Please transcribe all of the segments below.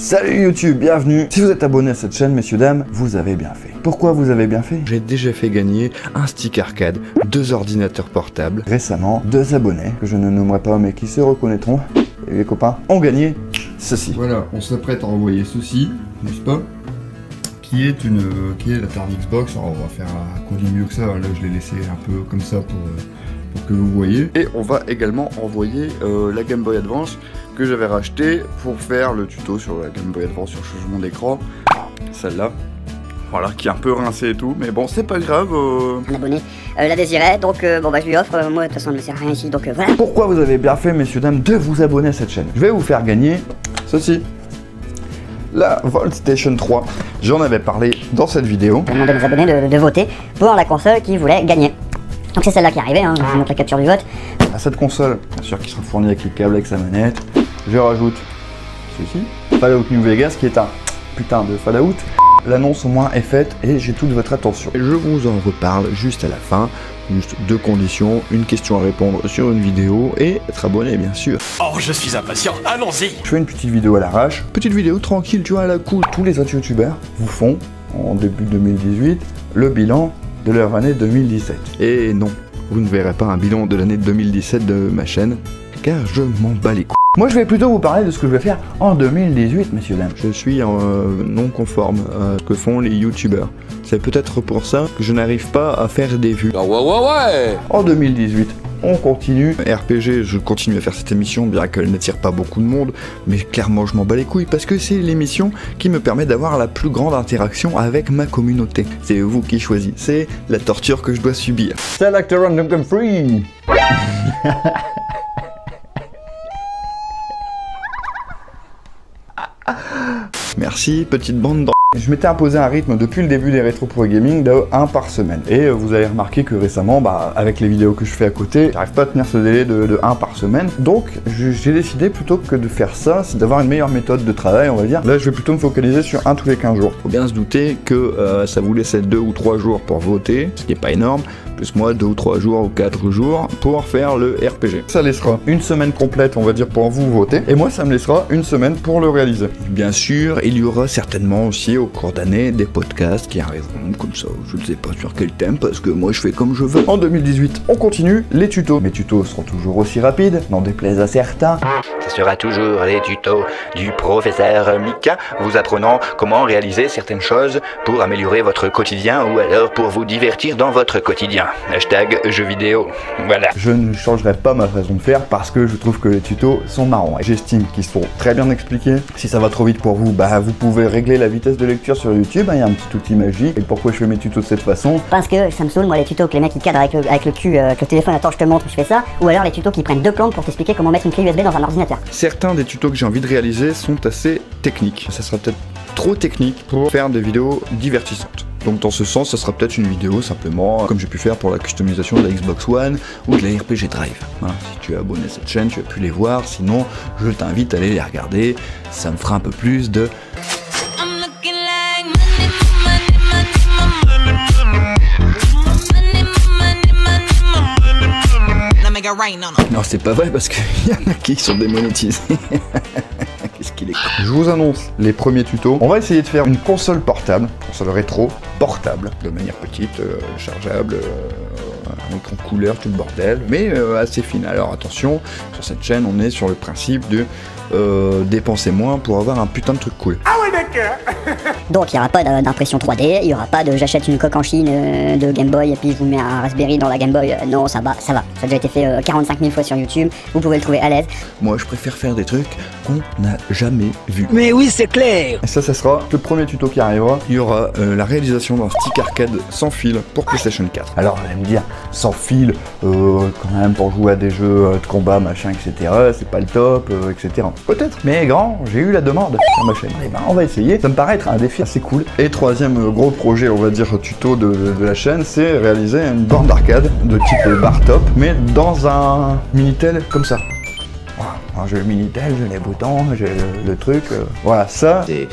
Salut YouTube, bienvenue. Si vous êtes abonné à cette chaîne, messieurs, dames, vous avez bien fait. Pourquoi vous avez bien fait? J'ai déjà fait gagner un stick arcade, 2 ordinateurs portables. Récemment, 2 abonnés, que je ne nommerai pas mais qui se reconnaîtront, et les copains, ont gagné ceci. Voilà, on s'apprête à envoyer ceci, n'est-ce pas? Qui est la carte Xbox. Alors on va faire un colis mieux que ça, là je l'ai laissé un peu comme ça pour que vous voyez. Et on va également envoyer la Game Boy Advance que j'avais racheté pour faire le tuto sur la Game Boy Advance sur le changement d'écran. Celle-là. Voilà, qui est un peu rincée et tout, mais bon, c'est pas grave. Un abonné la désirait, donc bon bah je lui offre. Moi de toute façon elle ne me sert à rien ici, donc voilà. Pourquoi vous avez bien fait, messieurs, dames, de vous abonner à cette chaîne? Je vais vous faire gagner ceci. La VoltStation 3. J'en avais parlé dans cette vidéo. Je demande à mes abonnés de voter pour la console qu'ils voulaient gagner. Donc c'est celle-là qui est arrivée, hein. Je vous montre la capture du vote. À cette console, bien sûr, qui sera fournie avec les câbles, avec sa manette, je rajoute ceci. Fallout New Vegas, qui est un putain de Fallout. L'annonce au moins est faite et j'ai toute votre attention. Je vous en reparle juste à la fin. Juste 2 conditions, une question à répondre sur une vidéo et être abonné bien sûr. Oh, je suis impatient, allons-y. Je fais une petite vidéo à l'arrache. Petite vidéo tranquille, tu vois, à la cool. Tous les autres youtubeurs vous font, en début 2018, le bilan de leur année 2017. Et non, vous ne verrez pas un bilan de l'année 2017 de ma chaîne, car je m'en bats les couilles. Moi je vais plutôt vous parler de ce que je vais faire en 2018, messieurs, dames. Je suis non conforme à ce que font les youtubeurs. C'est peut-être pour ça que je n'arrive pas à faire des vues. Ouais. En 2018, on continue. RPG, je continue à faire cette émission, bien qu'elle n'attire pas beaucoup de monde, mais clairement je m'en bats les couilles parce que c'est l'émission qui me permet d'avoir la plus grande interaction avec ma communauté. C'est vous qui choisissez la torture que je dois subir. Select a random game free. Merci, petite bande de... Je m'étais imposé un rythme depuis le début des Retro Pro Gaming de 1 par semaine. Et vous avez remarqué que récemment, avec les vidéos que je fais à côté, j'arrive pas à tenir ce délai de 1 par semaine. Donc j'ai décidé plutôt que de faire ça, c'est d'avoir une meilleure méthode de travail, on va dire. Là je vais plutôt me focaliser sur 1 tous les 15 jours. Faut bien se douter que ça vous laissait 2 ou 3 jours pour voter, ce qui est pas énorme. Plus moi 2 ou 3 jours ou 4 jours pour faire le RPG. Ça laissera une semaine complète, on va dire, pour vous voter. Et moi ça me laissera une semaine pour le réaliser. Bien sûr, il y aura certainement aussi au cours d'année des podcasts qui arriveront comme ça, je ne sais pas sur quel thème, parce que moi je fais comme je veux. En 2018, on continue les tutos. Mes tutos seront toujours aussi rapides, n'en déplaise à certains. Ce sera toujours les tutos du professeur Mika, vous apprenant comment réaliser certaines choses pour améliorer votre quotidien ou alors pour vous divertir dans votre quotidien. Hashtag jeux vidéo. Voilà. Je ne changerai pas ma façon de faire parce que je trouve que les tutos sont marrants. J'estime qu'ils sont très bien expliqués. Si ça va trop vite pour vous, vous pouvez régler la vitesse de lecture sur YouTube. Il y a un petit outil magique. Et pourquoi je fais mes tutos de cette façon? Parce que ça me saoule, moi, les tutos que les mecs ils cadrent avec le cul, que le téléphone, attends je te montre, je fais ça. Ou alors les tutos qui prennent 2 plantes pour t'expliquer comment mettre une clé USB dans un ordinateur. Certains des tutos que j'ai envie de réaliser sont assez techniques. Ça sera peut-être trop technique pour faire des vidéos divertissantes. Donc dans ce sens, ça sera peut-être une vidéo simplement comme j'ai pu faire pour la customisation de la Xbox One ou de la RPG Drive. Voilà, si tu es abonné à cette chaîne, tu as pu les voir, sinon je t'invite à aller les regarder, ça me fera un peu plus de... Non, c'est pas vrai parce qu'il y en a qui sont démonétisés. Qu'est-ce qu'il est con. Je vous annonce les premiers tutos. On va essayer de faire une console portable, console rétro, portable, De manière petite, chargeable, un écran couleur, tout le bordel, mais assez fine. Alors attention, sur cette chaîne, on est sur le principe de dépenser moins pour avoir un putain de truc cool. Donc il n'y aura pas d'impression 3D, il n'y aura pas de j'achète une coque en Chine de Game Boy et puis je vous mets un Raspberry dans la Game Boy. Non, ça va. Ça a déjà été fait 45 000 fois sur YouTube, vous pouvez le trouver à l'aise. Moi, je préfère faire des trucs qu'on n'a jamais vus. Mais oui, c'est clair. Et ça sera le premier tuto qui arrivera. Il y aura la réalisation d'un stick arcade sans fil pour PlayStation 4. Alors vous allez me dire, sans fil, quand même pour jouer à des jeux de combat, machin, etc., c'est pas le top, etc. Peut-être, mais grand, j'ai eu la demande sur ma chaîne. Et on va essayer, ça me paraît être un défi assez cool. Et troisième gros projet, on va dire, tuto de la chaîne, c'est réaliser une borne d'arcade de type bar top, mais dans un Minitel comme ça. Voilà. Alors j'ai le Minitel, j'ai les boutons, j'ai le truc, voilà, ça. C'est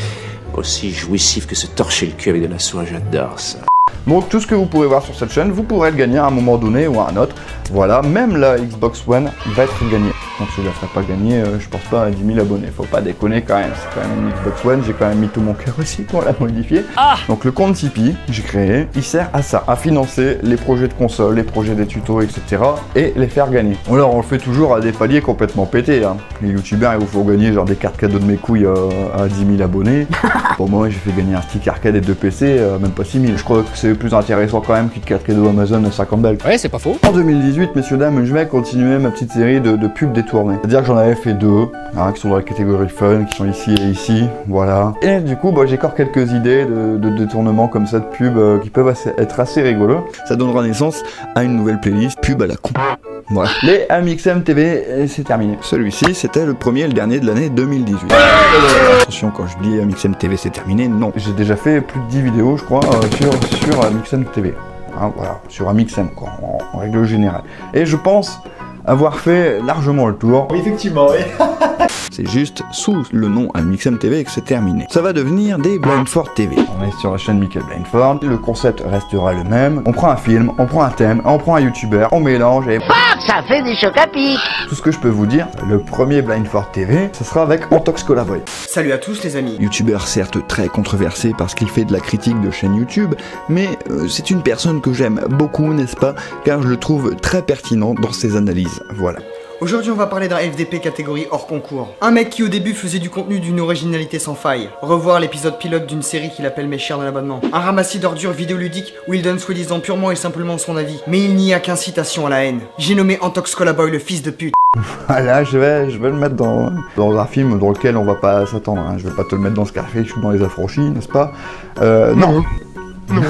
aussi jouissif que se torcher le cul avec de la soie, j'adore ça. Donc tout ce que vous pourrez voir sur cette chaîne, vous pourrez le gagner à un moment donné ou à un autre. Voilà, même la Xbox One va être gagnée. contre je la ferai pas gagner, je pense pas à 10 000 abonnés, faut pas déconner quand même, c'est quand même une Xbox One, j'ai quand même mis tout mon cœur aussi pour la modifier. Donc le compte Tipeee, j'ai créé, il sert à ça, à financer les projets de console, les projets des tutos, etc. et les faire gagner. Alors on le fait toujours à des paliers complètement pétés, hein. Les youtubeurs ils vous font gagner genre des cartes cadeaux de mes couilles à 10 000 abonnés. Pour moi j'ai fait gagner un stick arcade et 2 PC, même pas 6 000. Je crois que c'est plus intéressant quand même qu'une carte cadeau Amazon à 50 balles. Ouais, c'est pas faux. En 2018, messieurs dames, je vais continuer ma petite série de pubs détournées. C'est-à-dire que j'en avais fait 2, hein, qui sont dans la catégorie fun, qui sont ici et ici, voilà. Et du coup, j'ai encore quelques idées de détournements comme ça de pubs qui peuvent être assez rigolos. Ça donnera naissance à une nouvelle playlist pub à la con. Voilà. Les Amixem TV, c'est terminé. Celui-ci, c'était le premier et le dernier de l'année 2018. Attention, quand je dis Amixem TV, c'est terminé, non. J'ai déjà fait plus de 10 vidéos, je crois, sur Amixem TV. Hein, voilà, sur Amixem, quoi, en règle générale. Et je pense avoir fait largement le tour. Oui, effectivement, oui. C'est juste sous le nom Amixem TV que c'est terminé. Ça va devenir des Blindford TV. On est sur la chaîne Michael Blindford, le concept restera le même. On prend un film, on prend un thème, on prend un youtubeur, on mélange et ça fait des chocs à pic. Tout ce que je peux vous dire, le premier Blindford TV, ce sera avec Antox Collaboy. Salut à tous les amis. Youtubeur certes très controversé parce qu'il fait de la critique de chaîne YouTube, mais c'est une personne que j'aime beaucoup, n'est-ce pas, car je le trouve très pertinent dans ses analyses. Voilà. Aujourd'hui on va parler d'un FDP catégorie hors concours. Un mec qui au début faisait du contenu d'une originalité sans faille. Revoir l'épisode pilote d'une série qu'il appelle Mes chers de l'abonnement. Un ramassis d'ordures vidéologiques où il donne soi-disant purement et simplement son avis. Mais il n'y a qu'incitation à la haine. J'ai nommé Antox Collaboy le fils de pute. Voilà, je vais le mettre dans un film dans lequel on va pas s'attendre. Hein. Je vais pas te le mettre dans Scarface ou dans Les Affranchis, n'est-ce pas? Non. Non.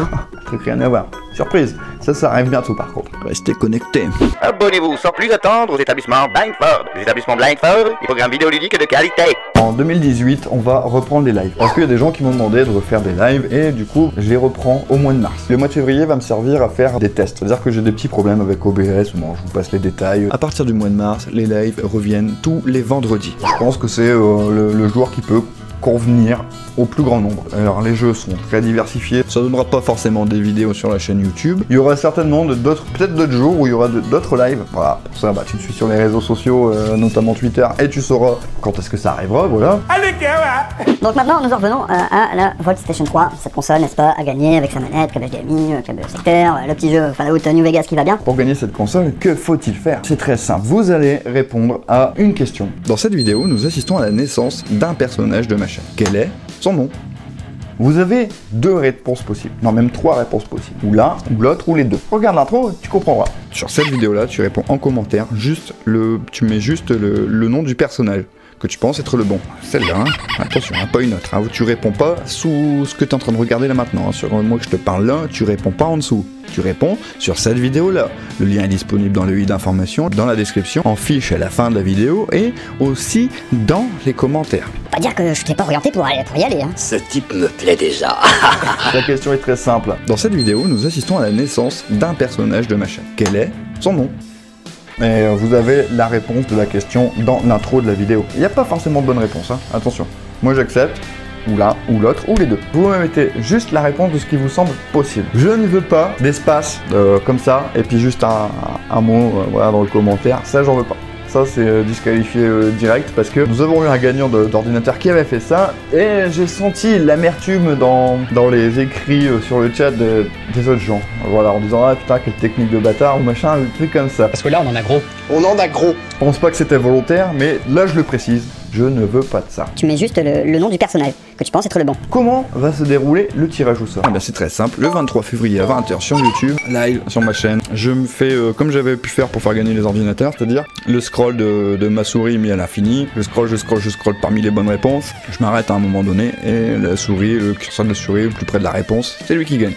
Truc rien à voir. Surprise, ça arrive bientôt par contre. Restez connectés. Abonnez-vous sans plus attendre aux établissements Blindford. Les établissements Blindford, des programmes vidéoludiques de qualité. En 2018, on va reprendre les lives. Parce qu'il y a des gens qui m'ont demandé de refaire des lives et du coup, je les reprends au mois de mars. Le mois de février va me servir à faire des tests. C'est-à-dire que j'ai des petits problèmes avec OBS, bon, je vous passe les détails. À partir du mois de mars, les lives reviennent tous les vendredis. Je pense que c'est le jour qui peut convenir au plus grand nombre. Alors les jeux sont très diversifiés, ça donnera pas forcément des vidéos sur la chaîne YouTube. Il y aura certainement peut-être d'autres jours où il y aura d'autres lives. Voilà, pour ça tu me suis sur les réseaux sociaux, notamment Twitter, et tu sauras quand est-ce que ça arrivera, voilà. Donc maintenant nous en revenons à la Volt Station 3, cette console, n'est-ce pas, à gagner avec sa manette, câble HDMI, câble secteur, le petit jeu Fallout New Vegas qui va bien. Pour gagner cette console, que faut-il faire? C'est très simple, vous allez répondre à une question. Dans cette vidéo, nous assistons à la naissance d'un personnage de ma chaîne. Quel est son nom? Vous avez 2 réponses possibles, non même 3 réponses possibles, ou l'un, ou l'autre, ou les deux. Regarde l'intro, tu comprendras. Sur cette vidéo-là, tu réponds en commentaire, tu mets juste le nom du personnage que tu penses être le bon. Celle-là, hein. Attention, hein, pas une autre. Hein. Tu réponds pas sous ce que tu es en train de regarder là maintenant. Hein. Sur moi que je te parle là, tu réponds pas en dessous. Tu réponds sur cette vidéo-là. Le lien est disponible dans le i d'information, dans la description, en fiche à la fin de la vidéo et aussi dans les commentaires. Pas dire que je t'ai pas orienté pour y aller, hein. Ce type me plaît déjà. La question est très simple. Dans cette vidéo, nous assistons à la naissance d'un personnage de ma chaîne. Quel est son nom? Et vous avez la réponse de la question dans l'intro de la vidéo. Il n'y a pas forcément de bonne réponse, hein. Attention. Moi j'accepte, ou l'un, ou l'autre, ou les deux. Vous me mettez juste la réponse de ce qui vous semble possible. Je ne veux pas d'espace comme ça, et puis juste un mot voilà, dans le commentaire. Ça, j'en veux pas. Ça, c'est disqualifié direct parce que nous avons eu un gagnant d'ordinateur qui avait fait ça et j'ai senti l'amertume dans les écrits sur le chat des autres gens. Voilà, en disant « Ah putain, quelle technique de bâtard » ou machin, un truc comme ça. Parce que là, on en a gros. On en a gros. Je pense pas que c'était volontaire, mais là, je le précise. Je ne veux pas de ça. Tu mets juste le nom du personnage, que tu penses être le bon. Comment va se dérouler le tirage au sort? Ah bah c'est très simple, le 23 février à 20h sur YouTube, live sur ma chaîne, je me fais comme j'avais pu faire pour faire gagner les ordinateurs, c'est-à-dire le scroll de ma souris mis à l'infini, je scroll parmi les bonnes réponses, je m'arrête à un moment donné et la souris, le curseur de la souris le plus près de la réponse, c'est lui qui gagne.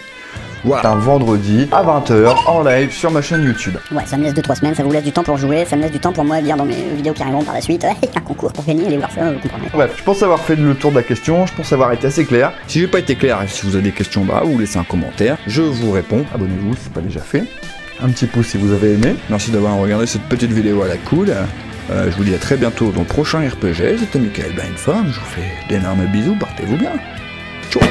Voilà, un vendredi à 20h en live sur ma chaîne YouTube. Ouais, ça me laisse 2-3 semaines, ça vous laisse du temps pour jouer, ça me laisse du temps pour moi lire dans mes vidéos qui arriveront par la suite. Un concours pour gagner, allez voir ça, vous comprenez. Bref, je pense avoir fait le tour de la question, je pense avoir été assez clair. Si j'ai pas été clair et si vous avez des questions, bah vous laissez un commentaire, je vous réponds. Abonnez-vous si c'est pas déjà fait. Un petit pouce si vous avez aimé. Merci d'avoir regardé cette petite vidéo à la cool. Je vous dis à très bientôt dans le prochain RPG. C'était Michael Blindford, je vous fais d'énormes bisous, portez-vous bien. Ciao.